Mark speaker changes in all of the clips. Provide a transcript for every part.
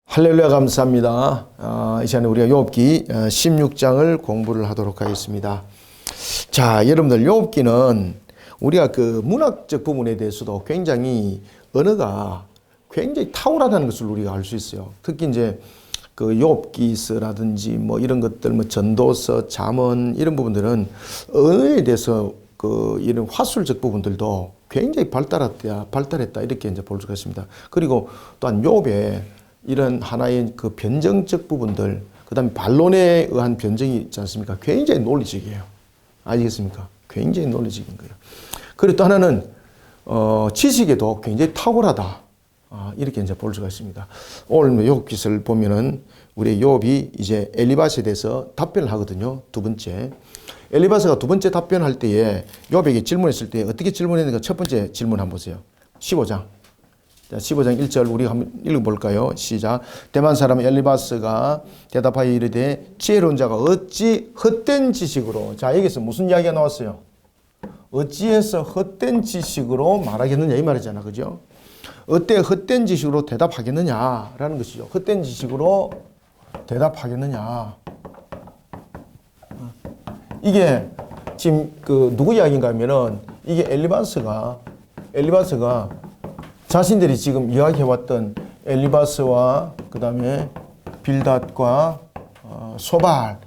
Speaker 1: 할렐루야 감사합니다. 이 시간에 우리가 욥기 16장을 공부를 하도록 하겠습니다. 자, 여러분들 욥기는 우리가 그 문학적 부분에 대해서도 굉장히 언어가 굉장히 탁월하다는 것을 우리가 알 수 있어요. 특히 이제 그 욥기서라든지 뭐 이런 것들, 뭐 전도서, 잠언 이런 부분들은 언어에 대해서 그 이런 화술적 부분들도 굉장히 발달했다 이렇게 이제 볼 수가 있습니다. 그리고 또한 욥의 이런 하나의 그 변정적 부분들, 그 다음에 반론에 의한 변정이 있지 않습니까? 굉장히 논리적이에요. 아시겠습니까? 굉장히 논리적인 거예요. 그리고 또 하나는, 지식에도 굉장히 탁월하다. 이렇게 이제 볼 수가 있습니다. 오늘 욥기서를 보면은 우리 욥이 이제 엘리바스에 대해서 답변을 하거든요. 두 번째. 엘리바스가 두 번째 답변할 때에 욥에게 질문했을 때 어떻게 질문했는가 첫 번째 질문 한번 보세요. 15장. 자, 15장 1절 우리가 한번 읽어볼까요? 시작. 대만 사람 엘리바스가 대답하여 이르되 지혜로운 자가 어찌 헛된 지식으로. 자, 여기서 무슨 이야기가 나왔어요? 어찌해서 헛된 지식으로 말하겠느냐 이 말이잖아. 그죠? 어때 헛된 지식으로 대답하겠느냐라는 것이죠. 헛된 지식으로 대답하겠느냐. 이게 지금 그 누구 이야기인가 하면은 이게 엘리바스가 자신들이 지금 이야기해왔던 엘리바스와 그 다음에 빌닷과 소발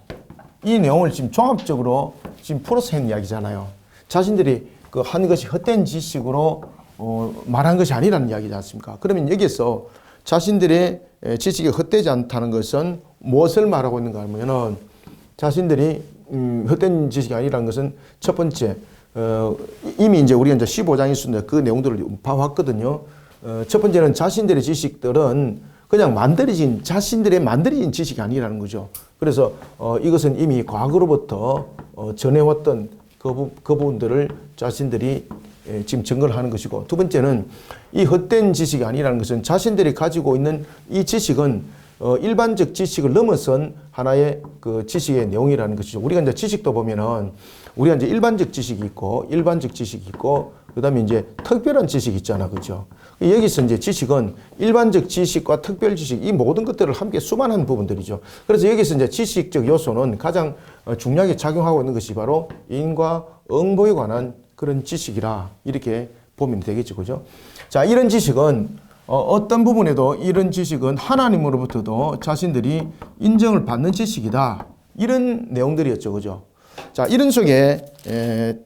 Speaker 1: 이 내용을 지금 종합적으로 지금 풀어서 한 이야기잖아요. 자신들이 그 한 것이 헛된 지식으로 말한 것이 아니라는 이야기지 않습니까? 그러면 여기서 자신들의 지식이 헛되지 않다는 것은 무엇을 말하고 있는가 하면은 자신들이 헛된 지식이 아니라는 것은 첫 번째 이미 이제 우리가 이제 15장에 있었는데 그 내용들을 봐왔거든요. 첫 번째는 자신들의 지식들은 그냥 자신들의 만들어진 지식이 아니라는 거죠. 그래서 이것은 이미 과거로부터 전해왔던 그 부분들을 자신들이 지금 증거를 하는 것이고, 두 번째는 이 헛된 지식이 아니라는 것은 자신들이 가지고 있는 이 지식은 일반적 지식을 넘어선 하나의 그 지식의 내용이라는 것이죠. 우리가 이제 지식도 보면은 우리가 이제 일반적 지식이 있고 그 다음에 이제 특별한 지식이 있잖아. 그죠? 여기서 이제 지식은 일반적 지식과 특별 지식 이 모든 것들을 함께 수반하는 부분들이죠. 그래서 여기서 이제 지식적 요소는 가장 중요하게 작용하고 있는 것이 바로 인과 응보에 관한 그런 지식이라 이렇게 보면 되겠죠. 그죠? 자, 이런 지식은 어떤 부분에도 이런 지식은 하나님으로부터도 자신들이 인정을 받는 지식이다. 이런 내용들이었죠. 그죠? 자, 이런 속에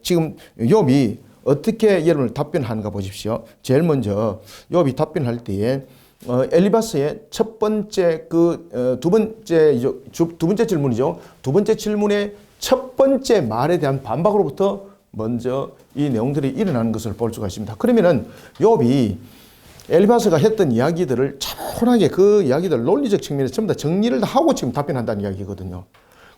Speaker 1: 지금 욥이 어떻게 여러분을 답변하는가 보십시오. 제일 먼저 욥이 답변할 때에 엘리바스의 첫 번째 두 번째 질문이죠. 두 번째 질문의 첫 번째 말에 대한 반박으로부터 먼저 이 내용들이 일어나는 것을 볼 수가 있습니다. 그러면은 욥이 엘리바스가 했던 이야기들을 차분하게 그 이야기들 논리적 측면에서 전부 다 정리를 하고 지금 답변한다는 이야기거든요.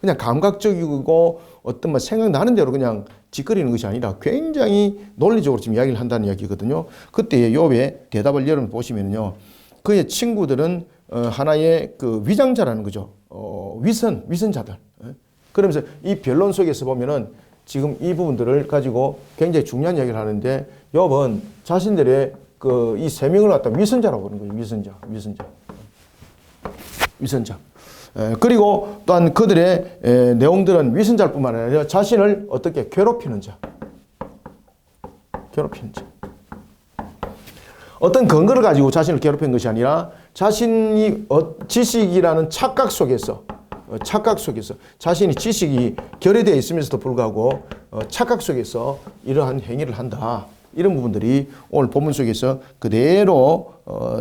Speaker 1: 그냥 감각적이고 어떤 뭐 생각나는 대로 그냥 짓거리는 것이 아니라 굉장히 논리적으로 지금 이야기를 한다는 이야기거든요. 그때 욥의 대답을 여러분 보시면요. 그의 친구들은 하나의 그 위장자라는 거죠. 위선자들. 그러면서 이 변론 속에서 보면은 지금 이 부분들을 가지고 굉장히 중요한 이야기를 하는데 욥은 자신들의 그 이 세 명을 갖다 위선자라고 그러는 거예요. 위선자. 그리고 또한 그들의 내용들은 위선자일 뿐만 아니라 자신을 어떻게 괴롭히는 자. 어떤 근거를 가지고 자신을 괴롭히는 것이 아니라 자신이 지식이라는 착각 속에서 자신이 지식이 결여되어 있으면서도 불구하고 착각 속에서 이러한 행위를 한다. 이런 부분들이 오늘 본문 속에서 그대로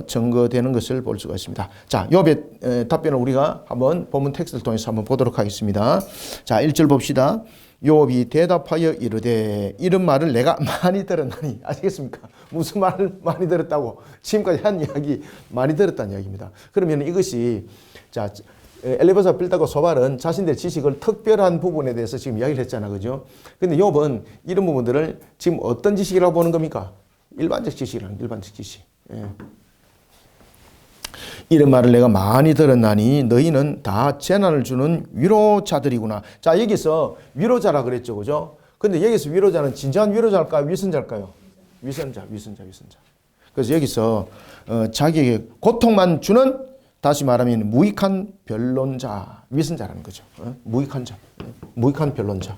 Speaker 1: 증거되는 것을 볼 수가 있습니다. 자, 욥의 답변을 우리가 한번 본문 텍스트를 통해서 한번 보도록 하겠습니다. 자, 1절 봅시다. 욥이 대답하여 이르되 이런 말을 내가 많이 들었나니. 아시겠습니까? 무슨 말을 많이 들었다고? 지금까지 한 이야기 많이 들었다는 이야기입니다. 그러면 이것이 자, 엘리바스와 빌닷과 소발은 자신들의 지식을 특별한 부분에 대해서 지금 이야기를 했잖아. 그죠? 근데 욥은 이런 부분들을 지금 어떤 지식이라고 보는 겁니까? 일반적 지식이라는 일반적 지식. 예. 이런 말을 내가 많이 들었나니 너희는 다 재난을 주는 위로자들이구나. 자, 여기서 위로자라 그랬죠. 그죠? 근데 여기서 위로자는 진정한 위로자일까요? 위선자일까요? 위선자. 그래서 여기서 자기에게 고통만 주는 다시 말하면 무익한 변론자, 위선자라는 거죠. 무익한 자, 무익한 변론자,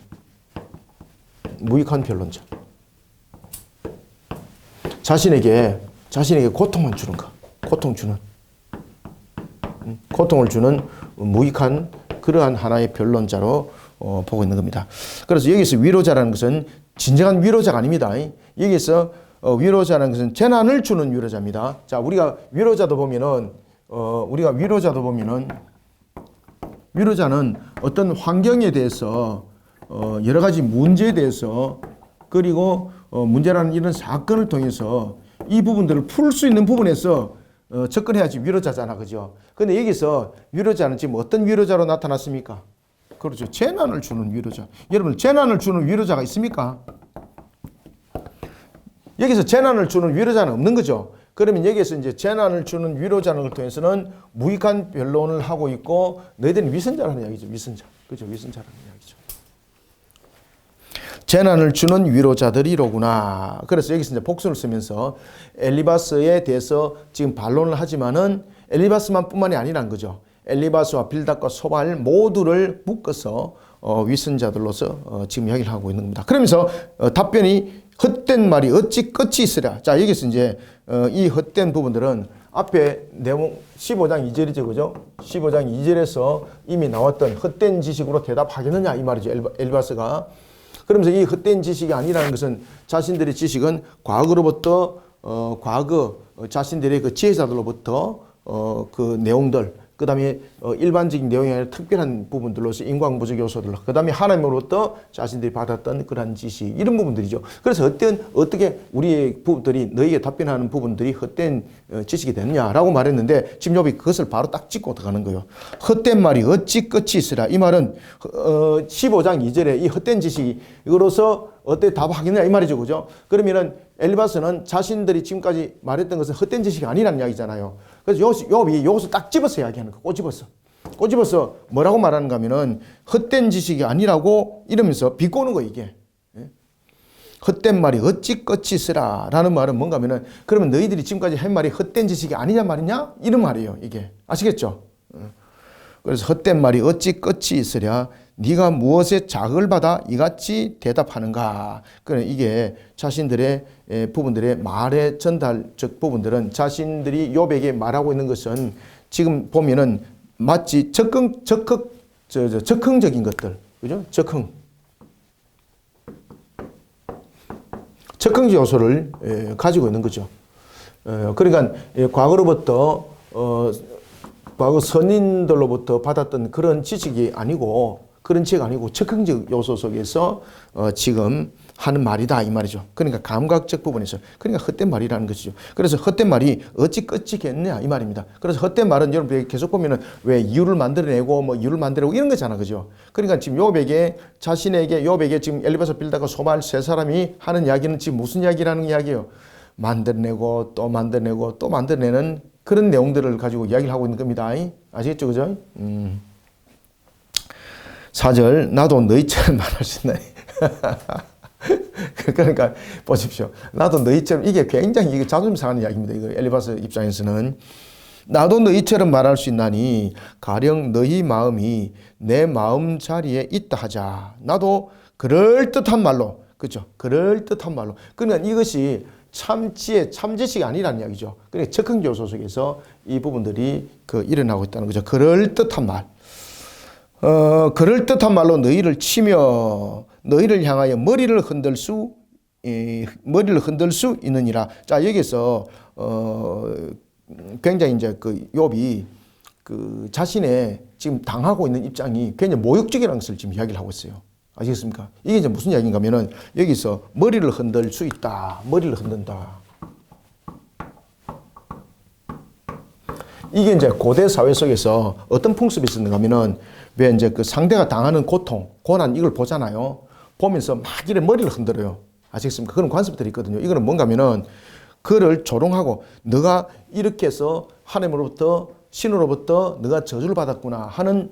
Speaker 1: 무익한 변론자. 자신에게 고통만 주는 거, 고통을 주는 무익한 그러한 하나의 변론자로 보고 있는 겁니다. 그래서 여기서 위로자라는 것은 진정한 위로자가 아닙니다. 여기서 위로자라는 것은 재난을 주는 위로자입니다. 자, 우리가 위로자도 보면은 위로자는 어떤 환경에 대해서 여러 가지 문제에 대해서 그리고 문제라는 이런 사건을 통해서 이 부분들을 풀 수 있는 부분에서 접근해야지 위로자잖아, 그죠? 근데 여기서 위로자는 지금 어떤 위로자로 나타났습니까? 그렇죠. 재난을 주는 위로자. 여러분, 재난을 주는 위로자가 있습니까? 여기서 재난을 주는 위로자는 없는 거죠. 그러면 여기서 이제 재난을 주는 위로자를 통해서는 무익한 변론을 하고 있고, 너희들은 위선자라는 이야기죠. 위선자. 그죠? 위선자라는 이야기죠. 재난을 주는 위로자들이로구나. 그래서 여기서 이제 복수를 쓰면서 엘리바스에 대해서 지금 반론을 하지만은 엘리바스만 뿐만이 아니란 거죠. 엘리바스와 빌닷과 소발 모두를 묶어서 위선자들로서 지금 이야기를 하고 있는 겁니다. 그러면서 답변이 헛된 말이 어찌 끝이 있으랴. 자, 여기서 이제 이 헛된 부분들은 앞에 내용 15장 2절이죠. 그죠? 15장 2절에서 이미 나왔던 헛된 지식으로 대답하겠느냐 이 말이죠. 엘리바스가. 그러면서 이 헛된 지식이 아니라는 것은 자신들의 지식은 과거로부터 과거 자신들의 그 지혜자들로부터 그 내용들, 그 다음에 일반적인 내용이 아니라 특별한 부분들로서 인과응보적 요소들, 그 다음에 하나님으로부터 자신들이 받았던 그러한 지식, 이런 부분들이죠. 그래서 어떻게 우리의 부분들이 너희에게 답변하는 부분들이 헛된 지식이 되느냐라고 말했는데 지금 여기 그것을 바로 딱 짚고 들어가는 거예요. 헛된 말이 어찌 끝이 있으라. 이 말은 15장 2절에 이 헛된 지식이 이거로서 어떻게 답하겠느냐 이 말이죠. 그죠? 그러면은 엘리바스는 자신들이 지금까지 말했던 것은 헛된 지식이 아니라는 이야기잖아요. 그래서 욥이 여기서 딱 집어서 이야기하는 거, 꼬집어서 뭐라고 말하는가 하면은 헛된 지식이 아니라고 이러면서 비꼬는 거 이게. 헛된 말이 어찌 끝이 있으라 라는 말은 뭔가 하면은 그러면 너희들이 지금까지 한 말이 헛된 지식이 아니냐 말이냐? 이런 말이에요, 이게. 아시겠죠? 그래서 헛된 말이 어찌 끝이 있으랴? 네가 무엇에 자극을 받아 이같이 대답하는가? 그래 이게 자신들의 부분들의 말의 전달적 부분들은 자신들이 욥에게 말하고 있는 것은 지금 보면은 마치 적흥적인 것들, 그죠? 적흥 요소를 가지고 있는 거죠. 그러니까 과거로부터 과거 선인들로부터 받았던 그런 지식이 아니고 적흥적 요소 속에서 지금 하는 말이다 이 말이죠. 그러니까 감각적 부분에서 그러니까 헛된 말이라는 것이죠. 그래서 헛된 말이 어찌 끝이겠느냐 이 말입니다. 그래서 헛된 말은 여러분 계속 보면은 왜 이유를 만들어내고 이런 거잖아, 그죠? 그러니까 지금 욥에게 지금 엘리바스 빌닷과 소발 세 사람이 하는 이야기는 지금 무슨 이야기라는 이야기예요? 만들어내고 또 만들어내고 또 만들어내는 그런 내용들을 가지고 이야기를 하고 있는 겁니다. 아시겠죠, 그죠? 4절 나도 너희처럼 말할 수 있나니. 그러니까 보십시오. 나도 너희처럼 이게 굉장히 이게 자존심 상하는 이야기입니다. 이거 엘리바스 입장에서는 나도 너희처럼 말할 수 있나니 가령 너희 마음이 내 마음 자리에 있다 하자. 나도 그럴듯한 말로, 그렇죠? 그럴듯한 말로. 그러니까 이것이 참지혜, 참지식이 아니라는 이야기죠. 그러니까 적흥 요소 속에서 이 부분들이 일어나고 있다는 거죠. 그럴듯한 말. 그럴듯한 말로 너희를 치며 너희를 향하여 머리를 흔들 수 있느니라. 자, 여기서 굉장히 이제 욥이 자신의 지금 당하고 있는 입장이 굉장히 모욕적이라는 것을 지금 이야기를 하고 있어요. 아시겠습니까? 이게 이제 무슨 이야기인가 하면은 여기서 머리를 흔들 수 있다. 머리를 흔든다. 이게 이제 고대 사회 속에서 어떤 풍습이 있었는가 하면은 왜 이제 상대가 당하는 고통, 고난 이걸 보잖아요. 보면서 막 이래 머리를 흔들어요. 아시겠습니까? 그런 관습들이 있거든요. 이거는 뭔가 하면은 그를 조롱하고 너가 이렇게 해서 하나님으로부터 신으로부터 너가 저주를 받았구나 하는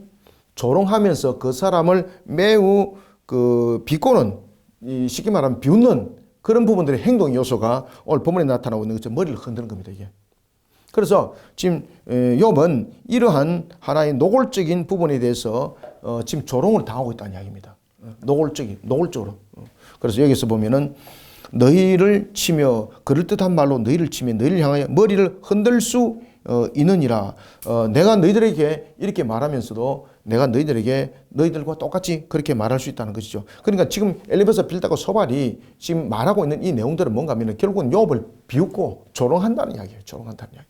Speaker 1: 조롱하면서 그 사람을 매우 비꼬는, 쉽게 말하면 비웃는 그런 부분들의 행동 요소가 오늘 본문에 나타나고 있는 것처럼 머리를 흔드는 겁니다, 이게. 그래서 지금 욥은 이러한 하나의 노골적인 부분에 대해서 지금 조롱을 당하고 있다는 이야기입니다. 노골적으로. 그래서 여기서 보면은 너희를 치며 그럴듯한 말로 너희를 치며 너희를 향하여 머리를 흔들 수 있느니라. 내가 너희들에게 이렇게 말하면서도 내가 너희들과 똑같이 그렇게 말할 수 있다는 것이죠. 그러니까 지금 엘리바스와 빌닷과 소발이 지금 말하고 있는 이 내용들은 뭔가 하면 결국은 욥을 비웃고 조롱한다는 이야기예요. 조롱한다는 이야기.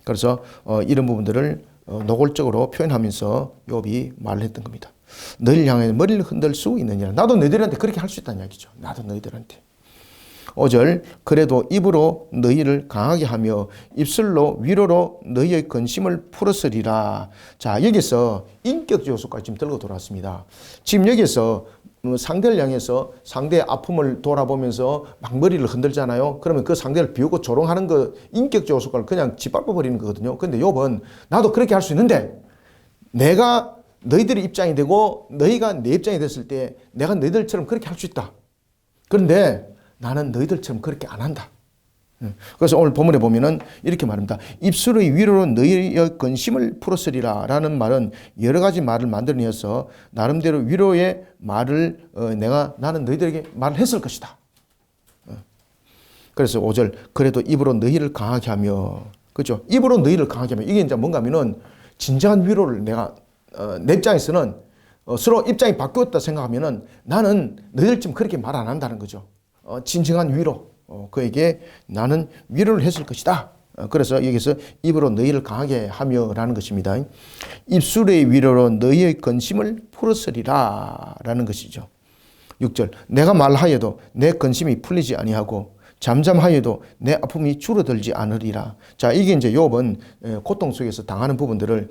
Speaker 1: 그래서 이런 부분들을 노골적으로 표현하면서 욥이 말을 했던 겁니다. 너희를 향해 머리를 흔들 수 있느냐. 나도 너희들한테 그렇게 할 수 있다는 이야기죠. 나도 너희들한테. 5절 그래도 입으로 너희를 강하게 하며 입술로 위로로 너희의 근심을 풀었으리라. 자, 여기서 인격 요소까지 지금 들고 돌아왔습니다. 지금 여기서 상대를 향해서 상대의 아픔을 돌아보면서 막 머리를 흔들잖아요. 그러면 그 상대를 비우고 조롱하는 거 인격 요소를 그냥 짓밟아 버리는 거거든요. 그런데 욥은 나도 그렇게 할 수 있는데 내가 너희들의 입장이 되고 너희가 내 입장이 됐을 때 내가 너희들처럼 그렇게 할 수 있다. 그런데 나는 너희들처럼 그렇게 안 한다. 그래서 오늘 본문에 보면은 이렇게 말합니다. 입술의 위로로 너희의 근심을 풀었으리라 라는 말은 여러 가지 말을 만들어내어서 나름대로 위로의 말을 나는 너희들에게 말을 했을 것이다. 그래서 5절 그래도 입으로 너희를 강하게 하며, 그렇죠? 입으로 너희를 강하게 하며, 이게 이제 뭔가 하면은 진정한 위로를 내가 내 입장에서는 서로 입장이 바뀌었다 생각하면은 나는 너희들처럼 그렇게 말 안 한다는 거죠. 진정한 위로, 그에게 나는 위로를 했을 것이다. 그래서 여기서 입으로 너희를 강하게 하며 라는 것입니다. 입술의 위로로 너희의 근심을 풀었으리라 라는 것이죠. 6절 내가 말하여도 내 근심이 풀리지 아니하고 잠잠하여도 내 아픔이 줄어들지 않으리라. 자, 이게 이제 욥은 고통 속에서 당하는 부분들을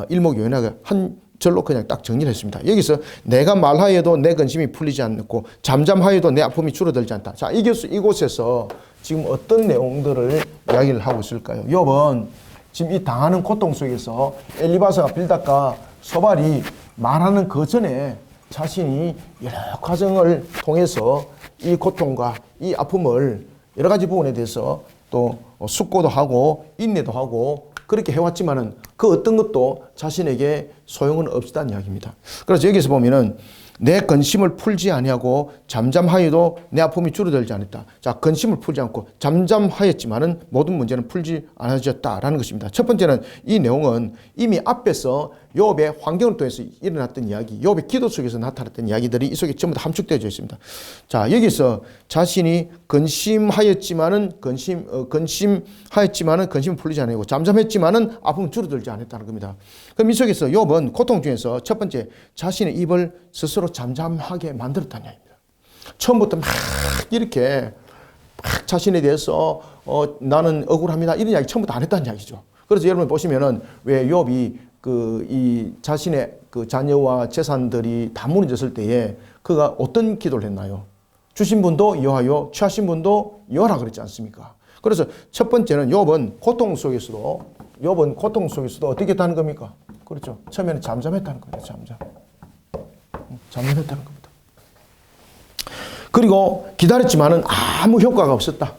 Speaker 1: 일목요연하게 한 절로 그냥 딱 정리를 했습니다. 여기서 내가 말하여도 내 근심이 풀리지 않고 잠잠하여도 내 아픔이 줄어들지 않다. 자, 이곳에서 지금 어떤 내용들을 이야기를 하고 있을까요? 욥은 지금 이 당하는 고통 속에서 엘리바스와 빌닷과 소발이 말하는 그 전에 자신이 여러 과정을 통해서 이 고통과 이 아픔을 여러 가지 부분에 대해서 또 숙고도 하고 인내도 하고 그렇게 해왔지만은 그 어떤 것도 자신에게 소용은 없었다는 이야기입니다. 그래서 여기서 보면은 내 근심을 풀지 아니하고 잠잠하여도 내 아픔이 줄어들지 않았다. 자, 근심을 풀지 않고 잠잠하였지만은 모든 문제는 풀지 않아졌다라는 것입니다. 첫 번째는 이 내용은 이미 앞에서 욥의 환경을 통해서 일어났던 이야기, 욥의 기도 속에서 나타났던 이야기들이 이 속에 전부 다 함축되어 있습니다. 자, 여기서 자신이 근심하였지만은 근심을 풀리지 않았고 잠잠했지만은 아픔은 줄어들지 않았다는 겁니다. 그럼 이 속에서 욥은 고통 중에서 첫 번째 자신의 입을 스스로 잠잠하게 만들었다는 이야기입니다. 처음부터 막 이렇게 막 자신에 대해서 나는 억울합니다 이런 이야기 처음부터 안 했다는 이야기죠. 그래서 여러분 보시면은 왜 욥이 이 자신의 그 자녀와 재산들이 다 무너졌을 때에 그가 어떤 기도를 했나요? 주신 분도 여호와요, 취하신 분도 여호와라 그랬지 않습니까? 그래서 첫 번째는 욥은 고통 속에서도 어떻게 했다는 겁니까? 그렇죠. 처음에는 잠잠했다는 겁니다. 잠잠했다는 겁니다. 그리고 기다렸지만은 아무 효과가 없었다.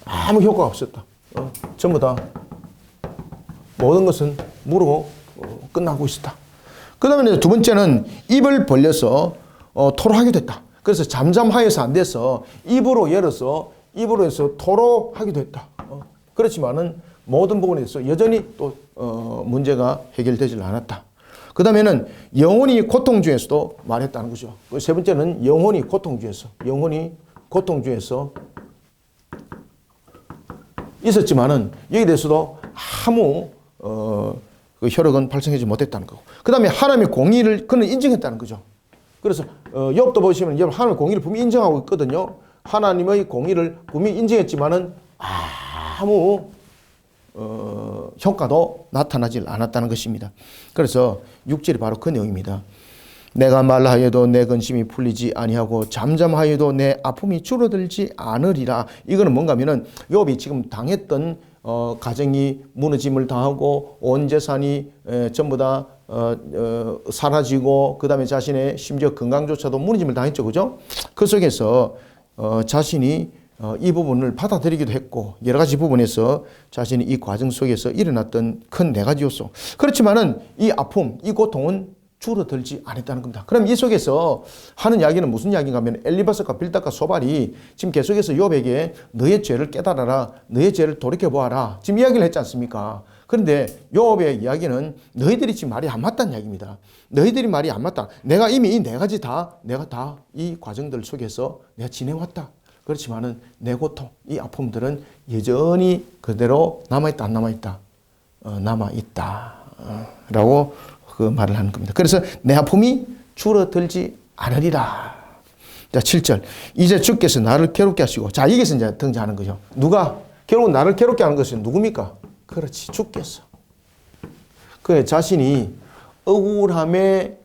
Speaker 1: 아무 효과가 없었다. 전부 다 모든 것은 무르고 끝나고 있었다. 그 다음에 두 번째는 입을 벌려서 토로하게 됐다. 그래서 잠잠하여서 안 돼서 입으로 해서 토로하게 됐다. 그렇지만은 모든 부분에 대해서 여전히 또 문제가 해결되질 않았다. 그 다음에는 영혼이 고통 중에서도 말했다는 거죠. 세 번째는 영혼이 고통 중에서 있었지만은 여기에 대해서도 아무 그 혈액은 발생하지 못했다는 거고. 그 다음에 하나님의 공의를 그는 인정했다는 거죠. 그래서 욥도 보시면 하나님의 공의를 분명히 인정하고 있거든요. 하나님의 공의를 분명히 인정했지만은 아무 효과도 나타나질 않았다는 것입니다. 그래서 6절이 바로 그 내용입니다. 내가 말하여도 내 근심이 풀리지 아니하고 잠잠하여도 내 아픔이 줄어들지 않으리라. 이거는 뭔가 하면은 욥이 지금 당했던 가정이 무너짐을 당하고 온 재산이 전부 다 사라지고 그 다음에 자신의 심지어 건강조차도 무너짐을 당했죠. 그죠? 그 속에서 자신이 이 부분을 받아들이기도 했고 여러 가지 부분에서 자신이 이 과정 속에서 일어났던 큰 네 가지 요소. 그렇지만은 이 아픔, 이 고통은 줄어들지 않았다는 겁니다. 그럼 이 속에서 하는 이야기는 무슨 이야기인가 하면 엘리바스과 빌닷과 소발이 지금 계속해서 욥에게 너의 죄를 깨달아라, 너의 죄를 돌이켜보아라 지금 이야기를 했지 않습니까? 그런데 욥의 이야기는 너희들이 지금 말이 안 맞다는 이야기입니다. 너희들이 말이 안 맞다. 내가 이미 이 네 가지 내가 다 이 과정들 속에서 내가 지내왔다. 그렇지만은 내 고통, 이 아픔들은 여전히 그대로 남아있다, 안 남아있다? 남아있다. 라고 그 말을 하는 겁니다. 그래서 내 아픔이 줄어들지 않으리라. 자, 7절. 이제 주께서 나를 괴롭게 하시고. 자, 여기서 이제 등장하는 거죠. 누가? 결국 나를 괴롭게 하는 것은 누굽니까? 그렇지, 주께서. 그 자신이 억울함에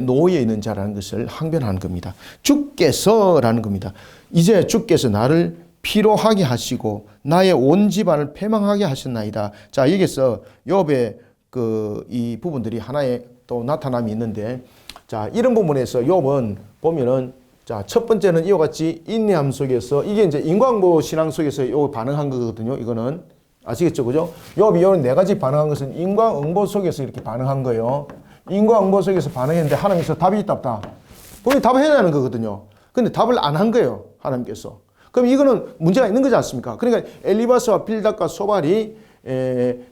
Speaker 1: 노예 있는 자라는 것을 항변하는 겁니다. 주께서라는 겁니다. 이제 주께서 나를 피로하게 하시고 나의 온 집안을 패망하게 하셨나이다. 자, 여기서 욥의 이 부분들이 하나의 또 나타남이 있는데, 자, 이런 부분에서 욥은 보면은, 자, 첫 번째는 이와 같이 인내함 속에서, 이게 이제 인과응보 신앙 속에서 요 반응한 거거든요. 이거는 아시겠죠, 그죠? 욥이 요 네 가지 반응한 것은 인과응보 속에서 이렇게 반응한 거예요. 인과응보 속에서 반응했는데 하나님께서 답이 있다 없다. 본인이 답을 해야 하는 거거든요. 근데 답을 안 한 거예요, 하나님께서. 그럼 이거는 문제가 있는 거지 않습니까? 그러니까 엘리바스와 빌닷과 소발이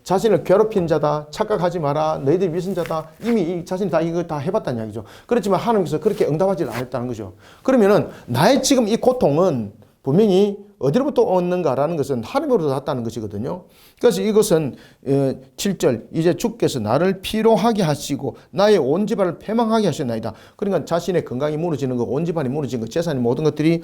Speaker 1: 자신을 괴롭힌 자다, 착각하지 마라, 너희들이 위선자다, 이미 자신이 다 이거 다 해봤다는 이야기죠. 그렇지만 하나님께서 그렇게 응답하지 않았다는 거죠. 그러면은 나의 지금 이 고통은 분명히 어디로부터 오는가라는 것은 하나님으로부터 왔다는 것이거든요. 그래서 이것은 7절 이제 주께서 나를 피로하게 하시고 나의 온 집안을 패망하게 하셨나이다. 그러니까 자신의 건강이 무너지는 것, 온 집안이 무너진 것, 재산이 모든 것들이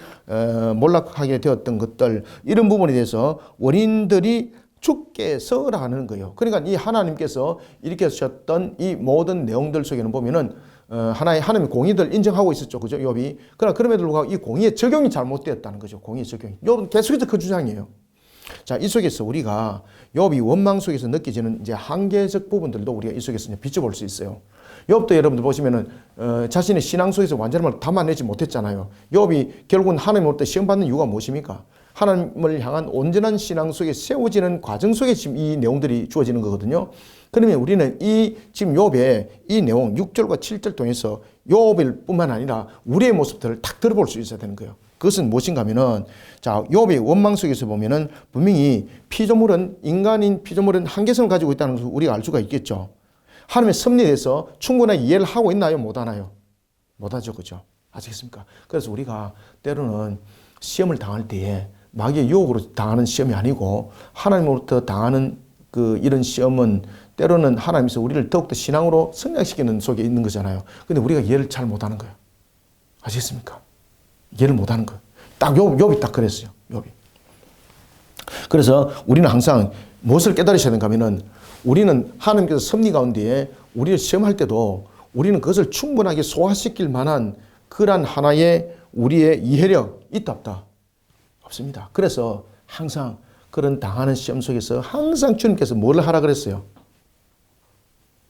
Speaker 1: 몰락하게 되었던 것들, 이런 부분에 대해서 원인들이 주께서라는 거예요. 그러니까 이 하나님께서 이렇게 하셨던 이 모든 내용들 속에는 보면은 하나님의 공의를 인정하고 있었죠. 그죠? 욥이. 그러나 그럼에도 불구하고 이 공의의 적용이 잘못되었다는 거죠. 공의의 적용이. 욥은 계속해서 그 주장이에요. 자, 이 속에서 우리가 욥이 원망 속에서 느껴지는 이제 한계적 부분들도 우리가 이 속에서 이제 비춰볼 수 있어요. 욥도 여러분들 보시면은 자신의 신앙 속에서 완전히 담아내지 못했잖아요. 욥이 결국은 하나님으로부터 시험받는 이유가 무엇입니까? 하나님을 향한 온전한 신앙 속에 세워지는 과정 속에 지금 이 내용들이 주어지는 거거든요. 그러면 우리는 이 지금 욥의 이 내용 6절과 7절 통해서 욥일 뿐만 아니라 우리의 모습들을 딱 들어볼 수 있어야 되는 거예요. 그것은 무엇인가 하면은, 자, 욥의 원망 속에서 보면은 분명히 피조물은, 인간인 피조물은 한계성을 가지고 있다는 것을 우리가 알 수가 있겠죠. 하나님의 섭리에 대해서 충분하게 이해를 하고 있나요? 못하나요? 못하죠. 그죠? 아시겠습니까? 그래서 우리가 때로는 시험을 당할 때에 마귀의 유혹으로 당하는 시험이 아니고 하나님으로부터 당하는 이런 시험은 때로는 하나님께서 우리를 더욱더 신앙으로 성장시키는 속에 있는 거잖아요. 근데 우리가 이해를 잘 못하는 거예요. 아시겠습니까? 이해를 못하는 거예요. 딱 욥이 딱 그랬어요. 욥이. 그래서 우리는 항상 무엇을 깨달으셔야 되는가 하면은, 우리는 하나님께서 섭리 가운데에 우리를 시험할 때도 우리는 그것을 충분하게 소화시킬 만한 그러한 하나의 우리의 이해력 있다 없다? 없습니다. 그래서 항상 그런 당하는 시험 속에서 항상 주님께서 뭘 하라 그랬어요?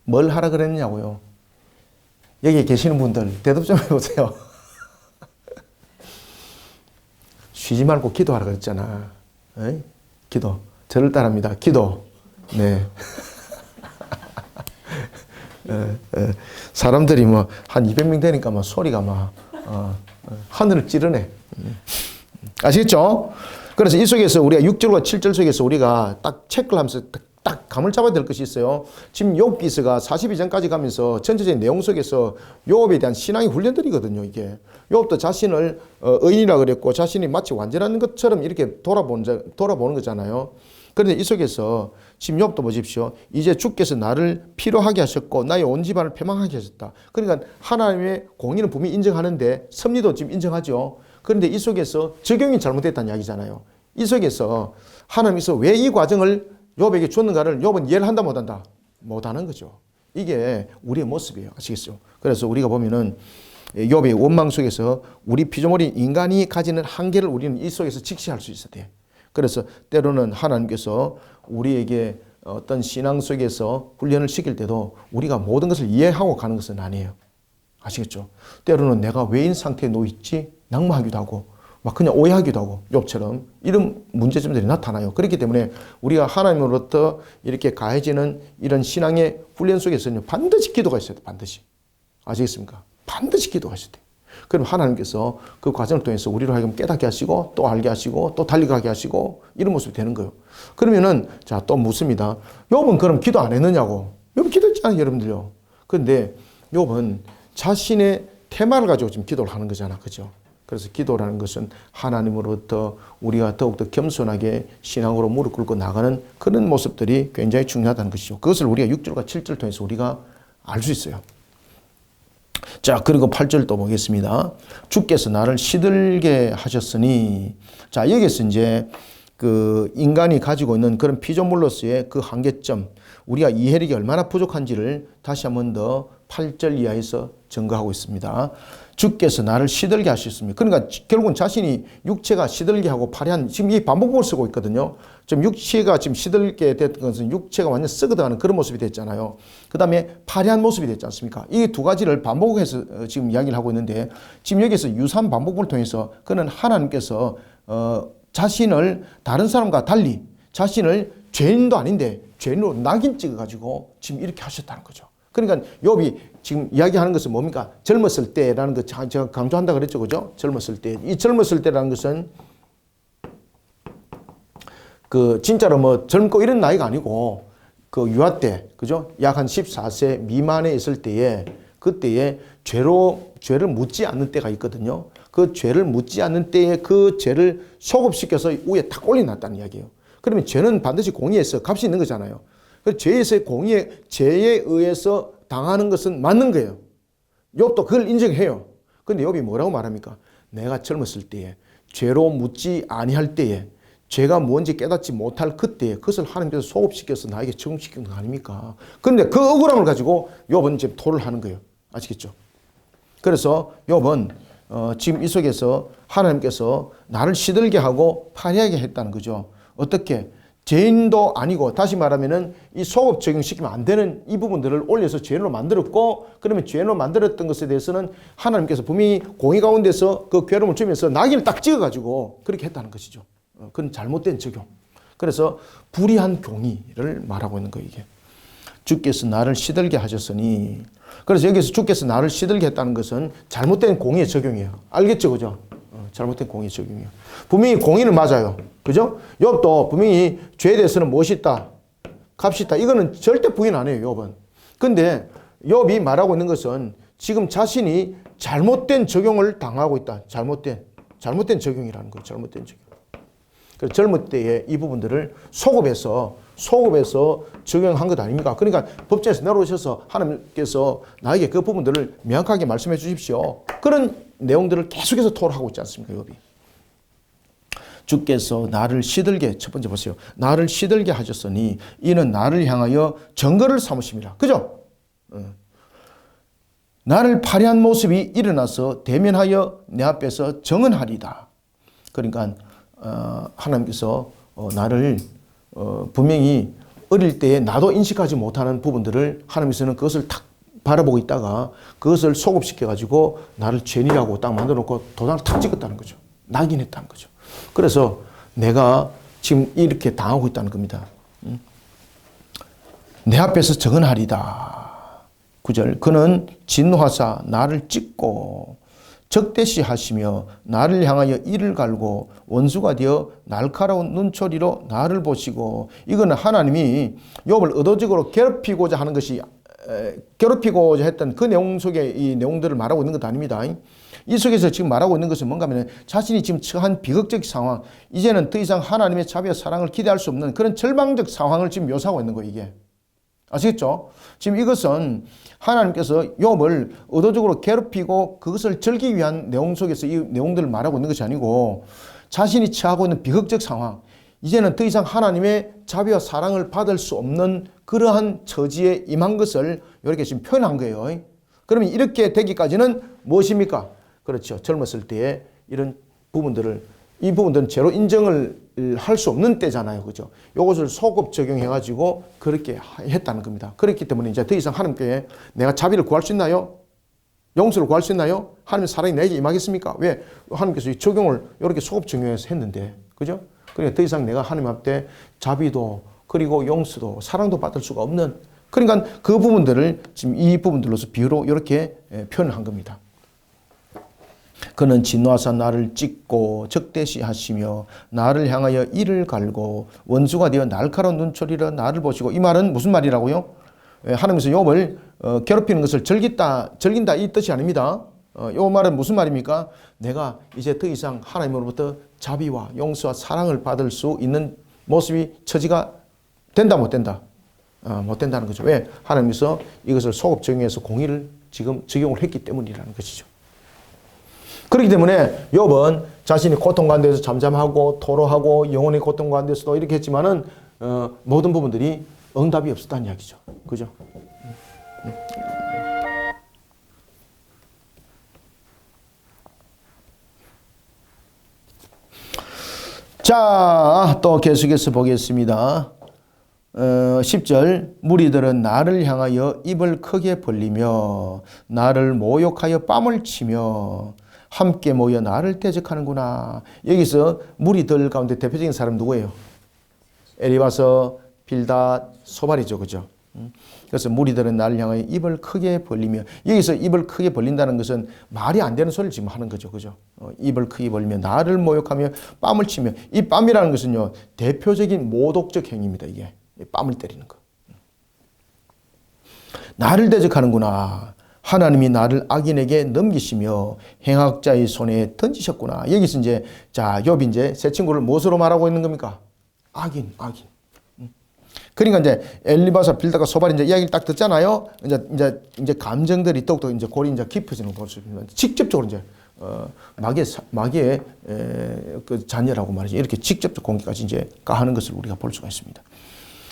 Speaker 1: 뭘 하라 그랬냐고요? 여기 계시는 분들 대답 좀 해보세요. 쉬지 말고 기도하라 그랬잖아. 에이? 기도. 저를 따라합니다. 기도. 네. 사람들이 뭐 한 200명 되니까 막 소리가 막 하늘을 찌르네. 아시겠죠? 그래서 이 속에서 우리가 6절과 7절 속에서 우리가 딱 체크를 하면서 딱 감을 잡아야 될 것이 있어요. 지금 욥기서가 42장까지 가면서 전체적인 내용 속에서 욥에 대한 신앙의 훈련들이거든요. 이게 욥도 자신을 의인이라 그랬고 자신이 마치 완전한 것처럼 이렇게 돌아보는 거잖아요. 그런데 이 속에서 지금 욥도 보십시오. 이제 주께서 나를 피로하게 하셨고 나의 온 집안을 패망하게 하셨다. 그러니까 하나님의 공의는 분명히 인정하는데 섭리도 지금 인정하죠. 그런데 이 속에서 적용이 잘못됐다는 이야기잖아요. 이 속에서 하나님께서 왜 이 과정을 욥에게 줬는가를 욥은 이해를 한다 못한다? 못하는 거죠. 이게 우리의 모습이에요. 아시겠죠? 그래서 우리가 보면은 욥의 원망 속에서 우리 피조물인 인간이 가지는 한계를 우리는 이 속에서 직시할 수 있어야 돼. 그래서 때로는 하나님께서 우리에게 어떤 신앙 속에서 훈련을 시킬 때도 우리가 모든 것을 이해하고 가는 것은 아니에요. 아시겠죠? 때로는 내가 왜 이 상태에 놓여있지? 낙마하기도 하고 막 그냥 오해하기도 하고 욥처럼 이런 문제점들이 나타나요. 그렇기 때문에 우리가 하나님으로부터 이렇게 가해지는 이런 신앙의 훈련 속에서는 반드시 기도가 있어야 돼요. 반드시. 아시겠습니까? 반드시 기도가 있어야 돼요. 그럼 하나님께서 그 과정을 통해서 우리로 하여금 깨닫게 하시고 또 알게 하시고 또 달리가게 하시고 이런 모습이 되는 거예요. 그러면은 자, 또 묻습니다. 욥은 그럼 기도 안 했느냐고. 욥은 기도했잖아요, 여러분들요. 그런데 욥은 자신의 테마를 가지고 지금 기도를 하는 거잖아. 그죠? 그래서 기도라는 것은 하나님으로부터 우리가 더욱더 겸손하게 신앙으로 무릎 꿇고 나가는 그런 모습들이 굉장히 중요하다는 것이죠. 그것을 우리가 6절과 7절 통해서 우리가 알 수 있어요. 자, 그리고 8절 또 보겠습니다. 주께서 나를 시들게 하셨으니. 자, 여기서 이제 그 인간이 가지고 있는 그런 피조물로서의 그 한계점, 우리가 이해력이 얼마나 부족한지를 다시 한 번 더 8절 이하에서 증거하고 있습니다. 주께서 나를 시들게 하셨습니다. 그러니까 결국은 자신이 육체가 시들게 하고 파리한, 지금 이 반복법을 쓰고 있거든요. 지금 육체가 지금 시들게 됐던 것은 육체가 완전 썩어가는 그런 모습이 됐잖아요. 그 다음에 파리한 모습이 됐지 않습니까? 이 두 가지를 반복해서 지금 이야기를 하고 있는데, 지금 여기서 유사한 반복법을 통해서 그는 하나님께서 자신을 다른 사람과 달리 자신을 죄인도 아닌데 죄인으로 낙인 찍어가지고 지금 이렇게 하셨다는 거죠. 그러니까 욥이 지금 이야기하는 것은 뭡니까? 젊었을 때라는 것 제가 강조한다 그랬죠, 그죠? 젊었을 때. 이 젊었을 때라는 것은 그 진짜로 뭐 젊고 이런 나이가 아니고 그 유아 때, 그죠? 약 한 14세 미만에 있을 때에 그때에 죄를 묻지 않는 때가 있거든요. 그 죄를 묻지 않는 때에 그 죄를 소급시켜서 위에 탁 올려놨다는 이야기예요. 그러면 죄는 반드시 공의에서 값이 있는 거잖아요. 그 죄에서의 죄에 의해서 당하는 것은 맞는 거예요. 욥도 그걸 인정해요. 그런데 욥이 뭐라고 말합니까? 내가 젊었을 때에 죄로 묻지 아니할 때에 죄가 뭔지 깨닫지 못할 그때에 그것을 하나님께서 소급시켜서 나에게 적용시킨 거 아닙니까? 그런데 그 억울함을 가지고 욥은 지금 토를 하는 거예요. 아시겠죠? 그래서 욥은 지금 이 속에서 하나님께서 나를 시들게 하고 파리하게 했다는 거죠. 어떻게? 죄인도 아니고, 다시 말하면은 이 소급 적용시키면 안 되는 이 부분들을 올려서 죄인으로 만들었고, 그러면 죄인으로 만들었던 것에 대해서는 하나님께서 분명히 공의 가운데서 그 괴로움을 주면서 낙인을 딱 찍어가지고 그렇게 했다는 것이죠. 그건 잘못된 적용. 그래서 불의한 공의를 말하고 있는 거예요, 이게. 주께서 나를 시들게 하셨으니. 그래서 여기서 주께서 나를 시들게 했다는 것은 잘못된 공의의 적용이에요. 알겠죠, 그죠? 잘못된 공의의 적용이에요. 분명히 공의는 맞아요. 그죠? 욥도 분명히 죄에 대해서는 무엇이 있다? 값이 있다. 이거는 절대 부인 안 해요, 욥은. 근데 욥이 말하고 있는 것은 지금 자신이 잘못된 적용을 당하고 있다. 잘못된 적용이라는 거예요. 잘못된 적용. 그래서 젊을 때에 이 부분들을 소급해서 적용한 것 아닙니까? 그러니까 법정에서 내려오셔서 하나님께서 나에게 그 부분들을 명확하게 말씀해 주십시오. 그런 내용들을 계속해서 토로하고 있지 않습니까, 욥이? 주께서 나를 시들게, 첫 번째 보세요. 나를 시들게 하셨으니 이는 나를 향하여 증거를 삼으심이라. 그죠? 나를 파리한 모습이 일어나서 대면하여 내 앞에서 정언하리다. 그러니까 하나님께서 나를 분명히 어릴 때에 나도 인식하지 못하는 부분들을 하나님께서는 그것을 탁 바라보고 있다가 그것을 소급시켜가지고 나를 죄인이라고 딱 만들어놓고 도장을 탁 찍었다는 거죠. 낙인했다는 거죠. 그래서 내가 지금 이렇게 당하고 있다는 겁니다. 내 앞에서 정언하리다. 9절. 그는 진노하사 나를 찢고 적대시하시며 나를 향하여 이를 갈고 원수가 되어 날카로운 눈초리로 나를 보시고. 이거는 하나님이 욥을 의도적으로 괴롭히고자 하는 것이, 괴롭히고자 했던 그 내용 속에 이 내용들을 말하고 있는 것도 아닙니다. 이 속에서 지금 말하고 있는 것은 뭔가 하면 자신이 지금 처한 비극적 상황, 이제는 더 이상 하나님의 자비와 사랑을 기대할 수 없는 그런 절망적 상황을 지금 묘사하고 있는 거예요, 이게. 아시겠죠? 지금 이것은 하나님께서 욥을 의도적으로 괴롭히고 그것을 절기 위한 내용 속에서 이 내용들을 말하고 있는 것이 아니고 자신이 처하고 있는 비극적 상황, 이제는 더 이상 하나님의 자비와 사랑을 받을 수 없는 그러한 처지에 임한 것을 이렇게 지금 표현한 거예요. 그러면 이렇게 되기까지는 무엇입니까? 그렇죠. 젊었을 때에 이런 부분들을, 이 부분들은 죄로 인정을 할 수 없는 때잖아요. 그죠? 이것을 소급 적용해가지고 그렇게 했다는 겁니다. 그렇기 때문에 이제 더 이상 하나님께 내가 자비를 구할 수 있나요? 용서를 구할 수 있나요? 하나님 사랑이 내게 임하겠습니까? 왜? 하나님께서 이 적용을 이렇게 소급 적용해서 했는데, 그죠? 그러니까 더 이상 내가 하나님 앞에 자비도 그리고 용서도 사랑도 받을 수가 없는, 그러니까 그 부분들을 지금 이 부분들로서 비유로 이렇게 표현을 한 겁니다. 그는 진노하사 나를 찢고 적대시하시며 나를 향하여 이를 갈고 원수가 되어 날카로운 눈초리로 나를 보시고. 이 말은 무슨 말이라고요? 하나님께서 욥을 괴롭히는 것을 즐긴다 이 뜻이 아닙니다. 이 말은 무슨 말입니까? 내가 이제 더 이상 하나님으로부터 자비와 용서와 사랑을 받을 수 있는 모습이 처지가 된다 못 된다? 못 된다는 거죠. 왜? 하나님께서 이것을 소급 적용해서 공의를 지금 적용을 했기 때문이라는 것이죠. 그렇기 때문에 욥은 자신이 고통 가운데서 잠잠하고 토로하고 영혼의 고통 가운데서도 이렇게 했지만은 모든 부분들이 응답이 없었다는 이야기죠. 그죠? 자, 또 계속해서 보겠습니다. 10절 무리들은 나를 향하여 입을 크게 벌리며 나를 모욕하여 뺨을 치며 함께 모여 나를 대적하는구나. 여기서 무리들 가운데 대표적인 사람 누구예요? 엘리바서, 빌닷, 소발이죠. 그죠? 그래서 무리들은 나를 향하여 입을 크게 벌리며, 여기서 입을 크게 벌린다는 것은 말이 안 되는 소리를 지금 하는 거죠. 그죠? 입을 크게 벌리며 나를 모욕하며 뺨을 치며, 이 뺨이라는 것은요, 대표적인 모독적 행위입니다. 이게 뺨을 때리는 거. 나를 대적하는구나. 하나님이 나를 악인에게 넘기시며 행악자의 손에 던지셨구나. 여기서 이제 욥이 이제 새 친구를 무엇으로 말하고 있는 겁니까? 악인. 그러니까 이제 엘리바사, 빌닷과 소발이 이제 이야기를 딱 듣잖아요. 이제 감정들이 더욱더 이제 골이 이제 깊어지는 것입니다. 직접적으로 이제 마귀의 그 자녀라고 말이죠. 이렇게 직접적 공격까지 이제 가하는 것을 우리가 볼 수가 있습니다.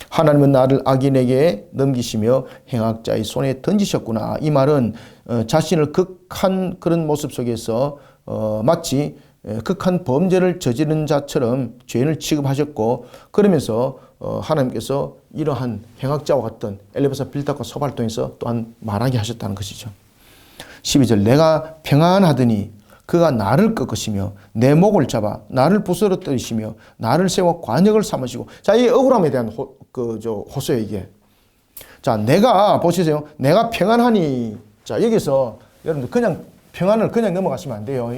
Speaker 1: 하나님은 나를 악인에게 넘기시며 행악자의 손에 던지셨구나. 이 말은 자신을 극한 그런 모습 속에서 마치 극한 범죄를 저지른 자처럼 죄인을 취급하셨고, 그러면서 하나님께서 이러한 행악자와 같은 엘리바사, 빌닷과 소발을 통해서 또한 말하게 하셨다는 것이죠. 12절 내가 평안하더니 그가 나를 꺾으시며 내 목을 잡아 나를 부스러뜨리시며 나를 세워 관역을 삼으시고. 자, 이 억울함에 대한 호소예요, 이게. 자, 내가 보시세요. 내가 평안하니. 자, 여기서 여러분들 그냥 평안을 그냥 넘어가시면 안 돼요.